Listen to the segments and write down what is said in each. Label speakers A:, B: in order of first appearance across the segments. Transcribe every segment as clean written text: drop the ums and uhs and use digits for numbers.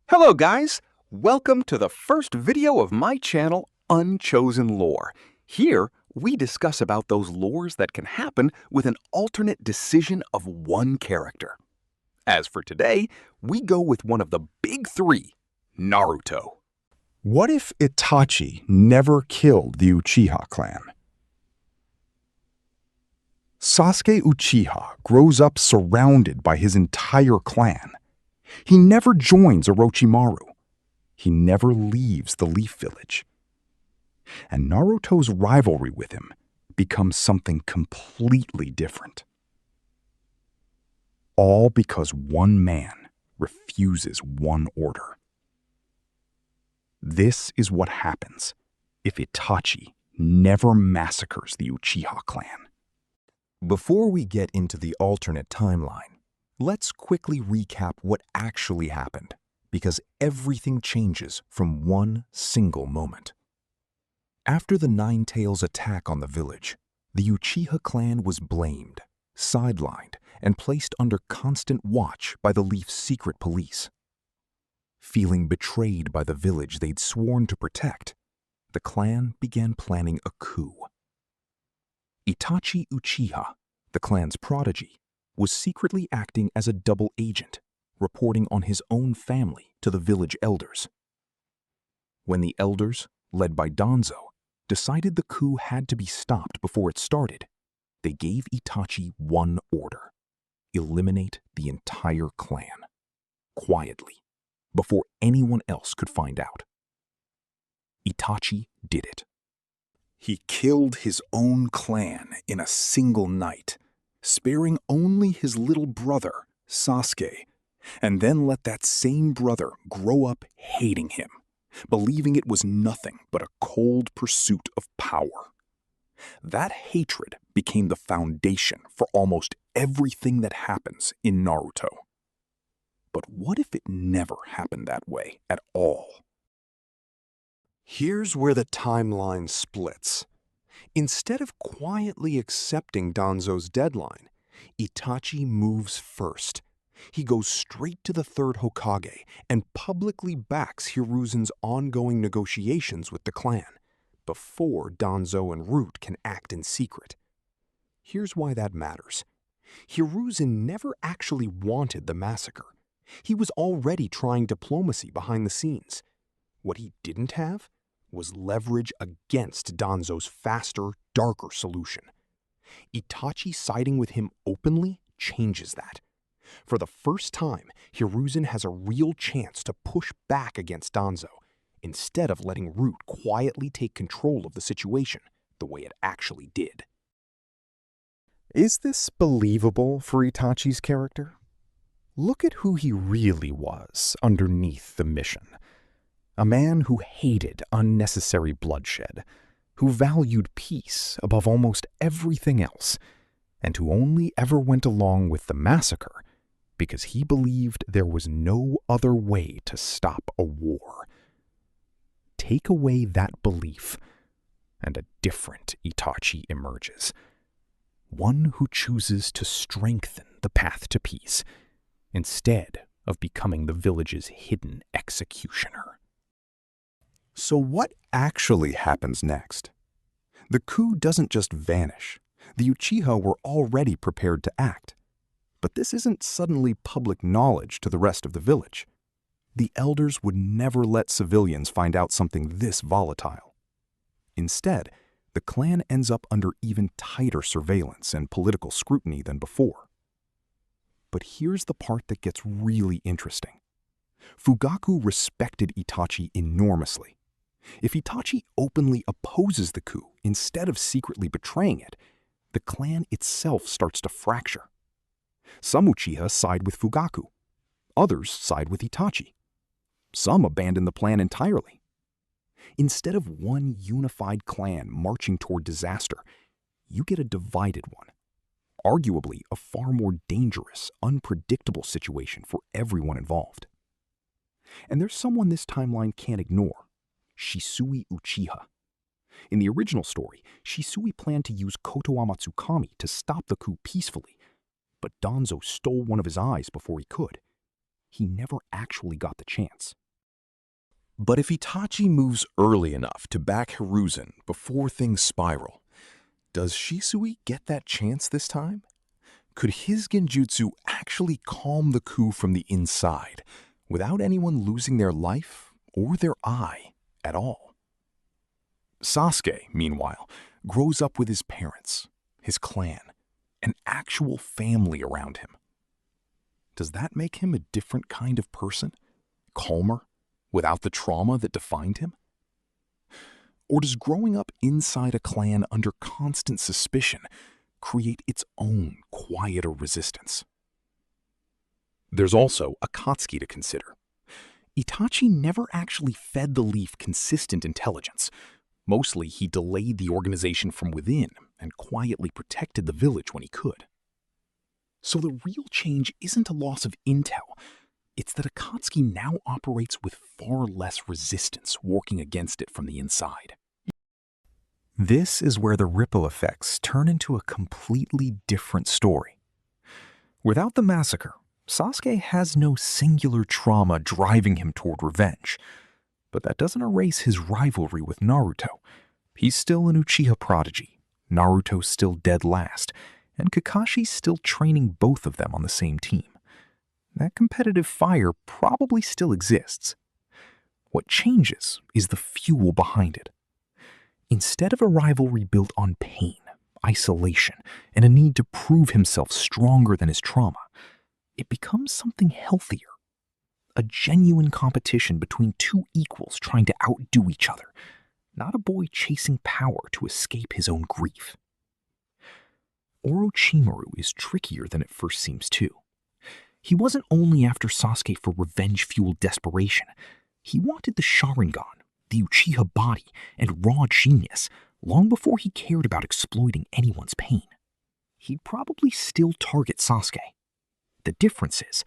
A: Hello guys! Welcome to the first video of my channel, Unchosen Lore. Here, we discuss about those lores that can happen with an alternate decision of one character. As for today, we go with one of the big three, Naruto.
B: What if Itachi never killed the Uchiha clan? Sasuke Uchiha grows up surrounded by his entire clan. He never joins Orochimaru. He never leaves the Leaf Village. And Naruto's rivalry with him becomes something completely different. All because one man refuses one order. This is what happens if Itachi never massacres the Uchiha clan.
C: Before we get into the alternate timeline, let's quickly recap what actually happened, because everything changes from one single moment. After the Nine Tails attack on the village, the Uchiha clan was blamed, sidelined, and placed under constant watch by the Leaf's secret police. Feeling betrayed by the village they'd sworn to protect, the clan began planning a coup. Itachi Uchiha, the clan's prodigy, was secretly acting as a double agent, reporting on his own family to the village elders. When the elders, led by Danzo, decided the coup had to be stopped before it started, they gave Itachi one order: eliminate the entire clan, quietly, before anyone else could find out. Itachi did it. He killed his own clan in a single night, sparing only his little brother, Sasuke, and then let that same brother grow up hating him, believing it was nothing but a cold pursuit of power. That hatred became the foundation for almost everything that happens in Naruto. But what if it never happened that way at all?
D: Here's where the timeline splits. Instead of quietly accepting Danzo's deadline, Itachi moves first. He goes straight to the third Hokage and publicly backs Hiruzen's ongoing negotiations with the clan, before Danzo and Root can act in secret. Here's why that matters. Hiruzen never actually wanted the massacre. He was already trying diplomacy behind the scenes. What he didn't have was leverage against Danzo's faster, darker solution. Itachi siding with him openly changes that. For the first time, Hiruzen has a real chance to push back against Danzo, instead of letting Root quietly take control of the situation the way it actually did.
E: Is this believable for Itachi's character? Look at who he really was underneath the mission. A man who hated unnecessary bloodshed, who valued peace above almost everything else, and who only ever went along with the massacre because he believed there was no other way to stop a war. Take away that belief, and a different Itachi emerges. One who chooses to strengthen the path to peace, instead of becoming the village's hidden executioner.
B: So what actually happens next? The coup doesn't just vanish. The Uchiha were already prepared to act. But this isn't suddenly public knowledge to the rest of the village. The elders would never let civilians find out something this volatile. Instead, the clan ends up under even tighter surveillance and political scrutiny than before. But here's the part that gets really interesting. Fugaku respected Itachi enormously. If Itachi openly opposes the coup instead of secretly betraying it, the clan itself starts to fracture. Some Uchiha side with Fugaku. Others side with Itachi. Some abandon the plan entirely. Instead of one unified clan marching toward disaster, you get a divided one. Arguably a far more dangerous, unpredictable situation for everyone involved. And there's someone this timeline can't ignore: Shisui Uchiha. In the original story, Shisui planned to use Kotoama Tsukami to stop the coup peacefully, but Danzo stole one of his eyes before he could.
C: he never actually got the chance.
B: But if Itachi moves early enough to back Hiruzen before things spiral, does Shisui get that chance this time? Could his genjutsu actually calm the coup from the inside without anyone losing their life or their eye at all? Sasuke, meanwhile, grows up with his parents, his clan, an actual family around him. Does that make him a different kind of person? Calmer, without the trauma that defined him? Or does growing up inside a clan under constant suspicion create its own quieter resistance? There's also Akatsuki to consider. Itachi never actually fed the leaf consistent intelligence. Mostly, he delayed the organization from within and quietly protected the village when he could. So the real change isn't a loss of intel. It's that Akatsuki now operates with far less resistance working against it from the inside.
E: This is where the ripple effects turn into a completely different story. Without the massacre, Sasuke has no singular trauma driving him toward revenge. But that doesn't erase his rivalry with Naruto. He's still an Uchiha prodigy, Naruto's still dead last, and Kakashi's still training both of them on the same team. That competitive fire probably still exists. What changes is the fuel behind it. Instead of a rivalry built on pain, isolation, and a need to prove himself stronger than his trauma, it becomes something healthier. A genuine competition between two equals trying to outdo each other, not a boy chasing power to escape his own grief. Orochimaru is trickier than it first seems too. He wasn't only after Sasuke for revenge-fueled desperation. He wanted the Sharingan, the Uchiha body, and raw genius long before he cared about exploiting anyone's pain. He'd probably still target Sasuke. The difference is,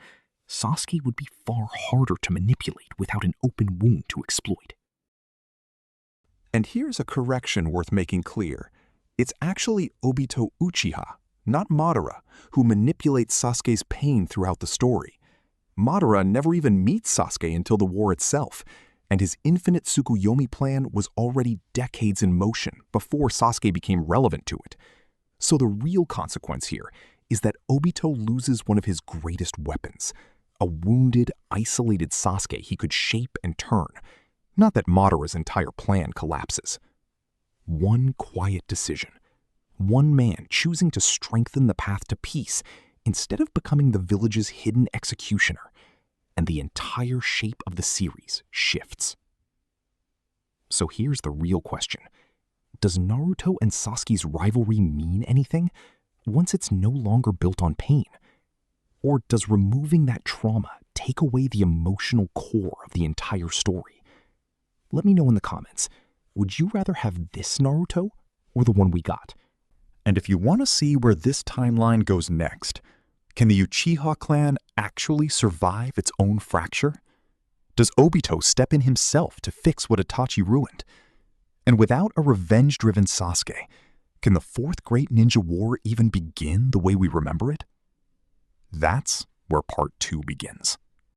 E: Sasuke would be far harder to manipulate without an open wound to exploit.
D: And here's a correction worth making clear. It's actually Obito Uchiha, not Madara, who manipulates Sasuke's pain throughout the story. Madara never even meets Sasuke until the war itself, and his infinite Tsukuyomi plan was already decades in motion before Sasuke became relevant to it. So the real consequence here is that Obito loses one of his greatest weapons, a wounded, isolated Sasuke he could shape and turn, not that Madara's entire plan collapses. One quiet decision, one man choosing to strengthen the path to peace instead of becoming the village's hidden executioner, and the entire shape of the series shifts. So here's the real question. Does Naruto and Sasuke's rivalry mean anything once it's no longer built on pain? Or does removing that trauma take away the emotional core of the entire story? Let me know in the comments. Would you rather have this Naruto or the one we got?
B: And if you want to see where this timeline goes next, can the Uchiha clan actually survive its own fracture? Does Obito step in himself to fix what Itachi ruined? And without a revenge-driven Sasuke, can the Fourth Great Ninja War even begin the way we remember it? That's where Part 2 begins.